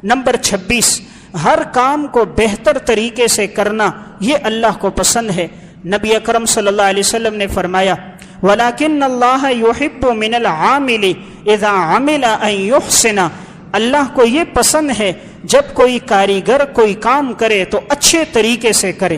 Number 26، ہر کام کو بہتر طریقے سے کرنا یہ اللہ کو پسند ہے۔ نبی اکرم صلی اللہ علیہ وسلم نے فرمایا وَلَكِنَّ اللَّهَ يُحِبُّ مِنَ الْعَامِلِ إِذَا عَمِلَ أَن يُحْسِنَ، اللہ کو یہ پسند ہے جب کوئی کاریگر کوئی کام کرے تو اچھے طریقے سے کرے۔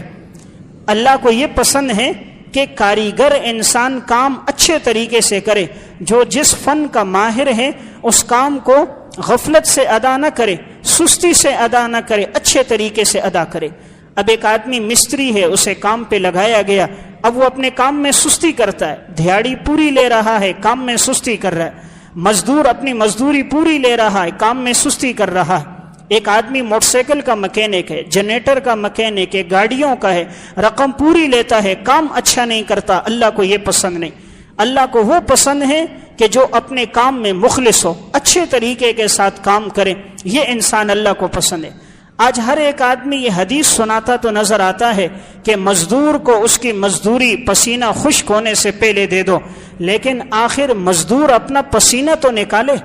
اللہ کو یہ پسند ہے کہ کاریگر انسان کام اچھے طریقے سے کرے، جو جس فن کا ماہر ہے اس کام کو غفلت سے ادا نہ کرے، سستی سے ادا نہ کرے، اچھے طریقے سے ادا کرے۔ اب ایک آدمی مستری ہے، اسے کام پہ لگایا گیا، اب وہ اپنے کام میں سستی کرتا ہے، دھیاڑی پوری لے رہا ہے، کام میں سستی کر رہا ہے۔ مزدور اپنی مزدوری پوری لے رہا ہے، کام میں سستی کر رہا ہے۔ ایک آدمی موٹر سائیکل کا مکینک ہے، جنریٹر کا مکینک ہے، گاڑیوں کا ہے، رقم پوری لیتا ہے، کام اچھا نہیں کرتا۔ اللہ کو یہ پسند نہیں۔ اللہ کو وہ پسند ہے کہ جو اپنے کام میں مخلص ہو، اچھے طریقے کے ساتھ کام کرے، یہ انسان اللہ کو پسند ہے۔ آج ہر ایک آدمی یہ حدیث سناتا تو نظر آتا ہے کہ مزدور کو اس کی مزدوری پسینہ خشک ہونے سے پہلے دے دو، لیکن آخر مزدور اپنا پسینہ تو نکالے۔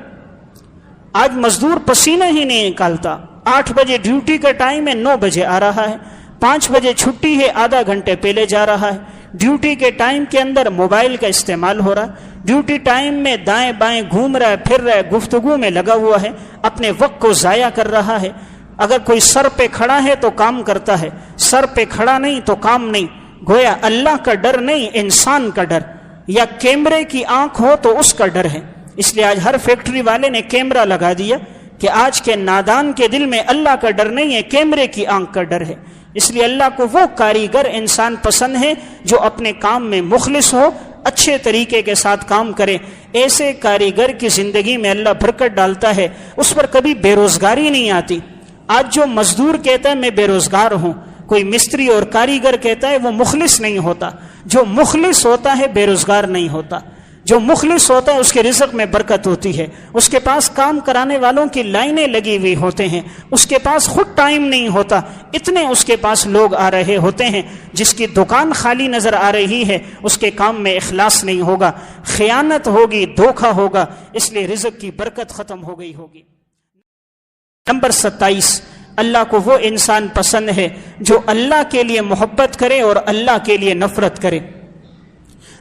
آج مزدور پسینہ ہی نہیں نکالتا۔ 8 بجے ڈیوٹی کا ٹائم ہے، 9 بجے آ رہا ہے، 5 بجے چھٹی ہے، آدھا گھنٹے پہلے جا رہا ہے۔ ڈیوٹی کے ٹائم کے اندر موبائل کا استعمال ہو رہا ہے، ڈیوٹی ٹائم میں دائیں بائیں گھوم رہا ہے، پھر رہا ہے، گفتگو میں لگا ہوا ہے، اپنے وقت کو ضائع کر رہا ہے۔ اگر کوئی سر پہ کھڑا ہے تو کام کرتا ہے، سر پہ کھڑا نہیں تو کام نہیں۔ گویا اللہ کا ڈر نہیں، انسان کا ڈر، یا کیمرے کی آنکھ ہو تو اس کا ڈر ہے۔ اس لیے آج ہر فیکٹری والے نے کیمرہ لگا دیا کہ آج کے نادان کے دل میں اللہ کا ڈر نہیں ہے، کیمرے کی آنکھ کا ڈر ہے۔ اس لیے اللہ کو وہ کاریگر انسان پسند ہے جو اپنے کام میں مخلص ہو، اچھے طریقے کے ساتھ کام کرے۔ ایسے کاریگر کی زندگی میں اللہ برکت ڈالتا ہے، اس پر کبھی بے روزگاری نہیں آتی۔ آج جو مزدور کہتا ہے میں بے روزگار ہوں، کوئی مستری اور کاریگر کہتا ہے، وہ مخلص نہیں ہوتا۔ جو مخلص ہوتا ہے بے روزگار نہیں ہوتا۔ جو مخلص ہوتا ہے اس کے رزق میں برکت ہوتی ہے، اس کے پاس کام کرانے والوں کی لائنیں لگی ہوئی ہوتے ہیں، اس کے پاس خود ٹائم نہیں ہوتا، اتنے اس کے پاس لوگ آ رہے ہوتے ہیں۔ جس کی دکان خالی نظر آ رہی ہے اس کے کام میں اخلاص نہیں ہوگا، خیانت ہوگی، دھوکہ ہوگا، اس لیے رزق کی برکت ختم ہو گئی ہوگی۔ نمبر 27، اللہ کو وہ انسان پسند ہے جو اللہ کے لیے محبت کرے اور اللہ کے لیے نفرت کرے۔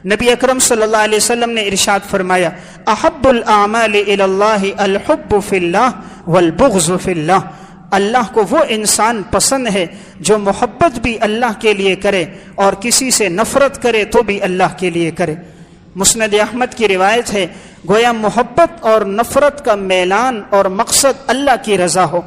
نبی اکرم صلی اللہ علیہ وسلم نے ارشاد فرمایا احب الاعمال الی اللہ الحب فی اللہ والبغض فی اللہ، اللہ کو وہ انسان پسند ہے جو محبت بھی اللہ کے لیے کرے اور کسی سے نفرت کرے تو بھی اللہ کے لیے کرے۔ مسند احمد کی روایت ہے، گویا محبت اور نفرت کا میلان اور مقصد اللہ کی رضا ہو،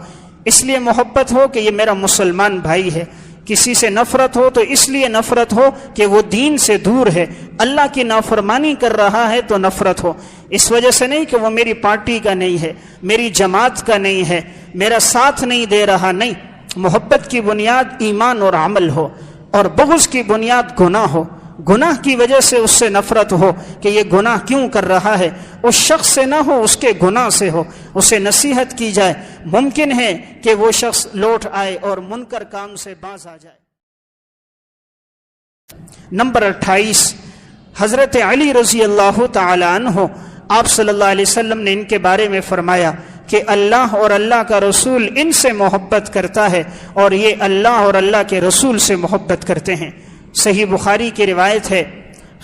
اس لیے محبت ہو کہ یہ میرا مسلمان بھائی ہے۔ کسی سے نفرت ہو تو اس لیے نفرت ہو کہ وہ دین سے دور ہے، اللہ کی نافرمانی کر رہا ہے تو نفرت ہو، اس وجہ سے نہیں کہ وہ میری پارٹی کا نہیں ہے، میری جماعت کا نہیں ہے، میرا ساتھ نہیں دے رہا، نہیں۔ محبت کی بنیاد ایمان اور عمل ہو، اور بغض کی بنیاد گناہ ہو، گناہ کی وجہ سے اس سے نفرت ہو کہ یہ گناہ کیوں کر رہا ہے، اس شخص سے نہ ہو، اس کے گناہ سے ہو، اسے نصیحت کی جائے، ممکن ہے کہ وہ شخص لوٹ آئے اور منکر کام سے باز آ جائے۔ نمبر 28، حضرت علی رضی اللہ تعالی عنہ، آپ صلی اللہ علیہ وسلم نے ان کے بارے میں فرمایا کہ اللہ اور اللہ کا رسول ان سے محبت کرتا ہے اور یہ اللہ اور اللہ کے رسول سے محبت کرتے ہیں۔ صحیح بخاری کی روایت ہے،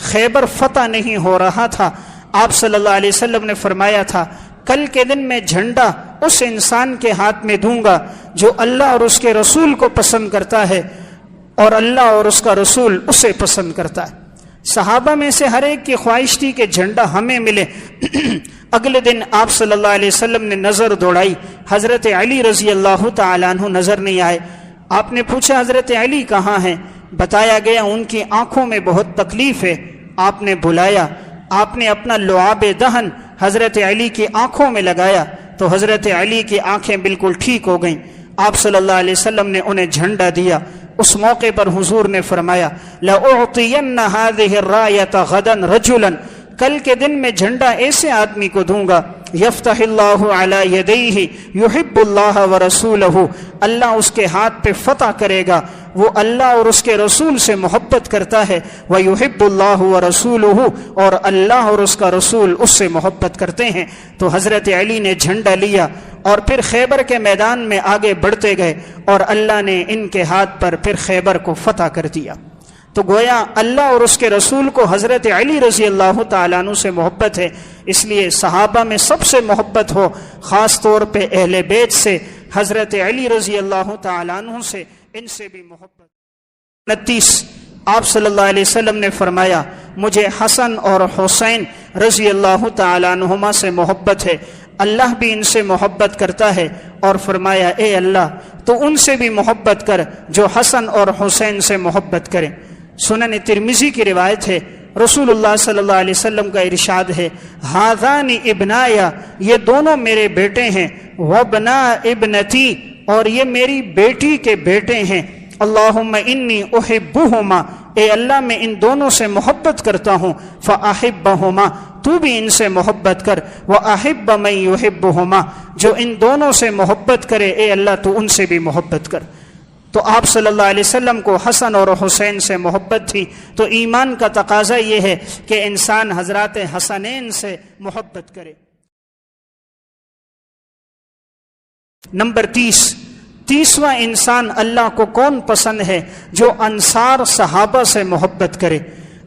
خیبر فتح نہیں ہو رہا تھا، آپ صلی اللہ علیہ وسلم نے فرمایا تھا کل کے دن میں جھنڈا اس انسان کے ہاتھ میں دوں گا جو اللہ اور اس کے رسول کو پسند کرتا ہے اور اللہ اور اس کا رسول اسے پسند کرتا ہے۔ صحابہ میں سے ہر ایک کی خواہش تھی کہ جھنڈا ہمیں ملے۔ اگلے دن آپ صلی اللہ علیہ وسلم نے نظر دوڑائی، حضرت علی رضی اللہ تعالیٰ عنہ نظر نہیں آئے۔ آپ نے پوچھا حضرت علی کہاں ہیں؟ بتایا گیا ان کی آنکھوں میں بہت تکلیف ہے۔ آپ نے بلایا، آپ نے اپنا لعاب دہن حضرت علی کی آنکھوں میں لگایا تو حضرت علی کی آنکھیں بالکل ٹھیک ہو گئیں۔ آپ صلی اللہ علیہ وسلم نے انہیں جھنڈا دیا۔ اس موقع پر حضور نے فرمایا لَأُعْطِيَنَّ هَذِهِ الرَّايَةَ غَدًا رَجُلًا، کل کے دن میں جھنڈا ایسے آدمی کو دوں گا یفتح اللہ علی یدیہ یحب اللہ ورسولہ، اللہ اس کے ہاتھ پہ فتح کرے گا وہ اللہ اور اس کے رسول سے محبت کرتا ہے، وَيُحِبُّ اللَّهُ وَرَسُولُهُ، اور اللہ اور اس کا رسول اس سے محبت کرتے ہیں۔ تو حضرت علی نے جھنڈا لیا اور پھر خیبر کے میدان میں آگے بڑھتے گئے، اور اللہ نے ان کے ہاتھ پر پھر خیبر کو فتح کر دیا۔ تو گویا اللہ اور اس کے رسول کو حضرت علی رضی اللہ تعالیٰ عنہ سے محبت ہے، اس لیے صحابہ میں سب سے محبت ہو، خاص طور پہ اہل بیت سے، حضرت علی رضی اللہ تعالیٰ عنہ سے، ان سے بھی محبت۔ 29 آپ صلی اللہ علیہ وسلم نے فرمایا مجھے حسن اور حسین رضی اللہ تعالیٰ عنہما سے محبت ہے، اللہ بھی ان سے محبت کرتا ہے، اور فرمایا اے اللہ تو ان سے بھی محبت کر جو حسن اور حسین سے محبت کریں۔ سنن ترمذی کی روایت ہے، رسول اللہ صلی اللہ علیہ وسلم کا ارشاد ہے ہذان ابنایا، یہ دونوں میرے بیٹے ہیں، وابنا ابنتی، اور یہ میری بیٹی کے بیٹے ہیں، اللہم انی احبہما، اے اللہ میں ان دونوں سے محبت کرتا ہوں، فاحبہما، تو بھی ان سے محبت کر، واحب من یحبہما، جو ان دونوں سے محبت کرے اے اللہ تو ان سے بھی محبت کر۔ تو آپ صلی اللہ علیہ وسلم کو حسن اور حسین سے محبت تھی، تو ایمان کا تقاضا یہ ہے کہ انسان حضرات حسنین سے محبت کرے۔ نمبر 30واں انسان اللہ کو کون پسند ہے؟ جو انصار صحابہ سے محبت کرے۔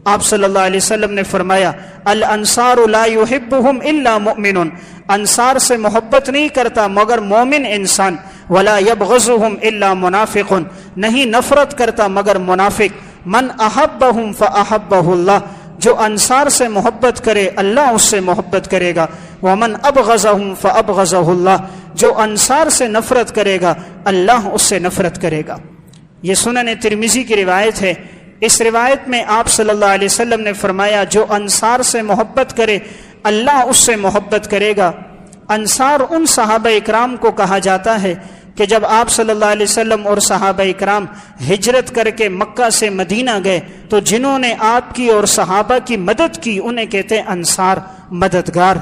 آپ صلی اللہ علیہ وسلم نے فرمایا الانصار لا يحبهم الا مؤمن، انصار سے محبت نہیں کرتا مگر مومن انسان، ولا يبغضهم الا منافق، نہیں نفرت کرتا مگر منافق، من احبهم فاحبه اللہ، جو انصار سے محبت کرے اللہ اس سے محبت کرے گا، ومن ابغضهم فابغضه اللہ، جو انصار سے نفرت کرے گا اللہ اس سے نفرت کرے گا۔ یہ سنن ترمذی کی روایت ہے۔ اس روایت میں آپ صلی اللہ علیہ وسلم نے فرمایا جو انصار سے محبت کرے اللہ اس سے محبت کرے گا۔ انصار ان صحابہ اکرام کو کہا جاتا ہے کہ جب آپ صلی اللہ علیہ وسلم اور صحابہ اکرام ہجرت کر کے مکہ سے مدینہ گئے تو جنہوں نے آپ کی اور صحابہ کی مدد کی انہیں کہتے ہیں انصار، مددگار۔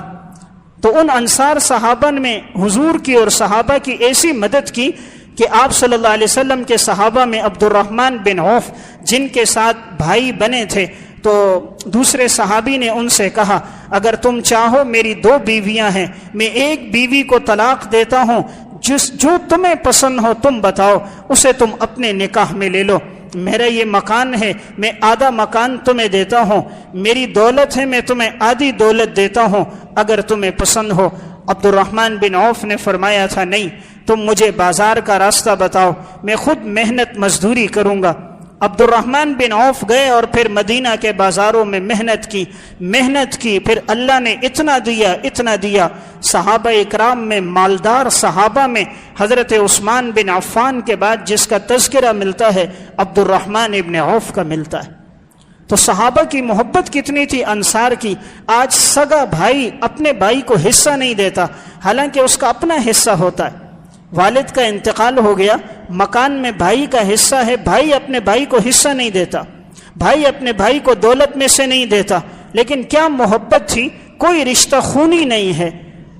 تو ان انصار صحابہ میں حضور کی اور صحابہ کی ایسی مدد کی کہ آپ صلی اللہ علیہ وسلم کے صحابہ میں عبد الرحمن بن عوف جن کے ساتھ بھائی بنے تھے، تو دوسرے صحابی نے ان سے کہا اگر تم چاہو میری 2 بیویاں ہیں، میں ایک بیوی کو طلاق دیتا ہوں، جو تمہیں پسند ہو تم بتاؤ، اسے تم اپنے نکاح میں لے لو، میرا یہ مکان ہے میں آدھا مکان تمہیں دیتا ہوں، میری دولت ہے میں تمہیں آدھی دولت دیتا ہوں اگر تمہیں پسند ہو۔ عبد الرحمن بن عوف نے فرمایا تھا نہیں، تم مجھے بازار کا راستہ بتاؤ، میں خود محنت مزدوری کروں گا۔ عبد الرحمن بن عوف گئے اور پھر مدینہ کے بازاروں میں محنت کی، پھر اللہ نے اتنا دیا۔ صحابہ اکرام میں مالدار صحابہ میں حضرت عثمان بن عفان کے بعد جس کا تذکرہ ملتا ہے عبد الرحمن بن عوف کا ملتا ہے۔ تو صحابہ کی محبت کتنی تھی انصار کی۔ آج سگا بھائی اپنے بھائی کو حصہ نہیں دیتا، حالانکہ اس کا اپنا حصہ ہوتا ہے۔ والد کا انتقال ہو گیا، مکان میں بھائی کا حصہ ہے، بھائی اپنے بھائی کو حصہ نہیں دیتا، بھائی اپنے بھائی کو دولت میں سے نہیں دیتا، لیکن کیا محبت تھی، کوئی رشتہ خونی نہیں ہے۔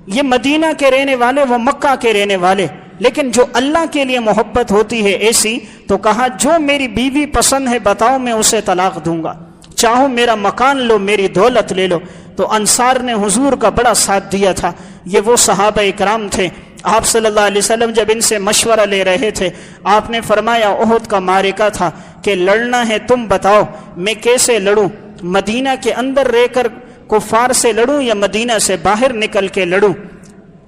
یہ مدینہ کے رہنے والے، وہ مکہ کے رہنے والے، لیکن جو اللہ کے لیے محبت ہوتی ہے ایسی، تو کہا جو میری بیوی پسند ہے بتاؤ میں اسے طلاق دوں گا، چاہو میرا مکان لو، میری دولت لے لو۔ تو انصار نے حضور کا بڑا ساتھ دیا تھا۔ یہ وہ صحابہ اکرام تھے۔ آپ صلی اللہ علیہ وسلم جب ان سے مشورہ لے رہے تھے آپ نے فرمایا احد کا معرکہ تھا کہ لڑنا ہے تم بتاؤ میں کیسے لڑوں، مدینہ کے اندر رہ کر کفار سے لڑوں یا مدینہ سے باہر نکل کے لڑوں؟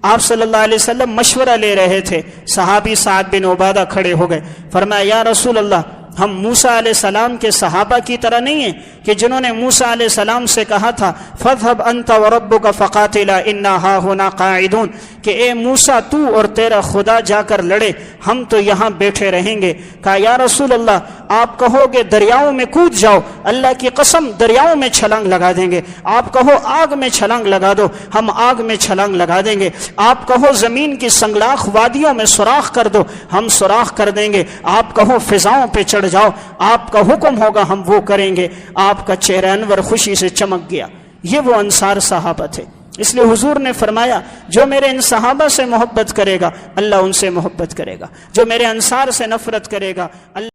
آپ صلی اللہ علیہ وسلم مشورہ لے رہے تھے۔ صحابی سعد بن عبادہ کھڑے ہو گئے، فرمایا یا رسول اللہ ہم موسیٰ علیہ السلام کے صحابہ کی طرح نہیں ہیں کہ جنہوں نے موسیٰ علیہ السلام سے کہا تھا فَاذْهَبْ أَنْتَ وَرَبُّكَ فَقَاتِلَا إِنَّا هَاهُنَا قَاعِدُونَ، کہ اے موسیٰ تو اور تیرا خدا جا کر لڑے، ہم تو یہاں بیٹھے رہیں گے۔ کہا یا رسول اللہ آپ کہو گے دریاؤں میں کود جاؤ، اللہ کی قسم دریاؤں میں چھلانگ لگا دیں گے۔ آپ کہو آگ میں چھلانگ لگا دو، ہم آگ میں چھلانگ لگا دیں گے۔ آپ کہو زمین کی سنگلاخ وادیوں میں سوراخ کر دو، ہم سوراخ کر دیں گے۔ آپ کہو فضاؤں پہ چڑھ جاؤ، آپ کا حکم ہوگا ہم وہ کریں گے۔ آپ کا چہرہ انور خوشی سے چمک گیا۔ یہ وہ انصار صحابہ تھے۔ اس لیے حضور نے فرمایا جو میرے ان صحابہ سے محبت کرے گا اللہ ان سے محبت کرے گا، جو میرے انصار سے نفرت کرے گا اللہ